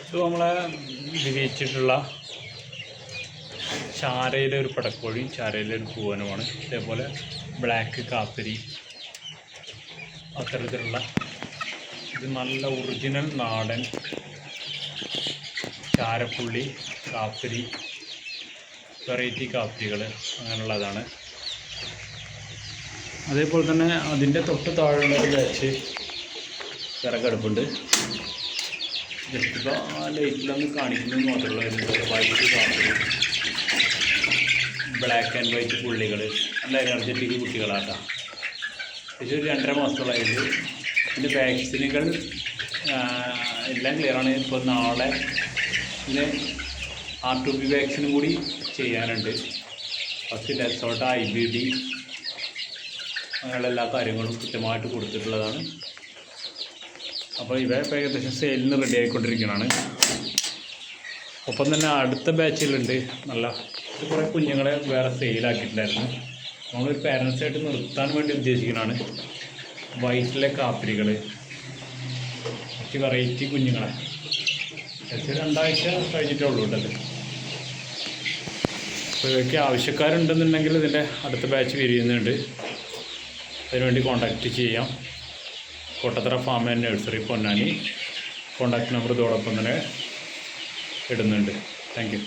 ഇത് നമ്മളെ വിരിയിച്ചിട്ടുള്ള ചാരയിലെ ഒരു പടക്കോഴി, ചാരയിലെ ഒരു പൂവനുമാണ്. ഇതേപോലെ ബ്ലാക്ക് കാപ്പിരി അത്തരത്തിലുള്ള ഇത് നല്ല ഒറിജിനൽ നാടൻ ചാരപ്പുള്ളി കാപ്പിരി വെറൈറ്റി കാപ്പിരികൾ അങ്ങനെയുള്ളതാണ്. അതേപോലെ തന്നെ അതിൻ്റെ തൊട്ട് താഴെയുള്ള ഒരു ബാച്ച് വിറകടുപ്പുണ്ട്. ജസ്റ്റ് ഇപ്പോൾ ആ ലൈറ്റിലൊന്ന് കാണിക്കുന്നത് മാത്രമല്ല. ഇതിൻ്റെ വൈറ്റ് കാപ്പിരി, ബ്ലാക്ക് ആൻഡ് വൈറ്റ് പുള്ളികൾ നല്ല എനർജറ്റിക് കുട്ടികളാക്കാം. ഇതൊരു 2.5 മാസത്തോളമായിട്ട്. ഇതിൻ്റെ വാക്സിനുകൾ എല്ലാം ക്ലിയറാണ്. ഇപ്പോൾ നാളെ ഇതിന് R2B വാക്സിനും കൂടി ചെയ്യാനുണ്ട്. ഫസ്റ്റ് ഡെസോട്ട IBD അങ്ങനെയുള്ള എല്ലാ കാര്യങ്ങളും കൃത്യമായിട്ട് കൊടുത്തിട്ടുള്ളതാണ്. അപ്പോൾ ഇവ ഇപ്പോൾ ഏകദേശം സെയിലിന് റെഡി ആയിക്കൊണ്ടിരിക്കുന്നതാണ്. ഒപ്പം തന്നെ അടുത്ത ബാച്ചിലുണ്ട് നല്ല കുറേ കുഞ്ഞുങ്ങളെ വേറെ സെയിലാക്കിയിട്ടുണ്ടായിരുന്നു. നമ്മളൊരു പാരൻസായിട്ട് നിർത്താൻ വേണ്ടി ഉദ്ദേശിക്കുന്നതാണ്. വയറ്റിലെ കാപ്പിരികൾ, കുറച്ച് വെറൈറ്റി കുഞ്ഞുങ്ങളെ ഏകദേശം 2 ആഴ്ച കഴിഞ്ഞിട്ടേ ഉള്ളൂ കേട്ടത്. അപ്പോൾ ഇവയ്ക്ക് ആവശ്യക്കാരുണ്ടെന്നുണ്ടെങ്കിൽ ഇതിൻ്റെ അടുത്ത ബാച്ച് വിരിയുന്നുണ്ട്. അതിനുവേണ്ടി കോൺടാക്റ്റ് ചെയ്യാം. Kottathara farm and nursery Ponnani. Contact number ഇതോടൊപ്പം തന്നെ ഇടുന്നുണ്ട്. Thank you.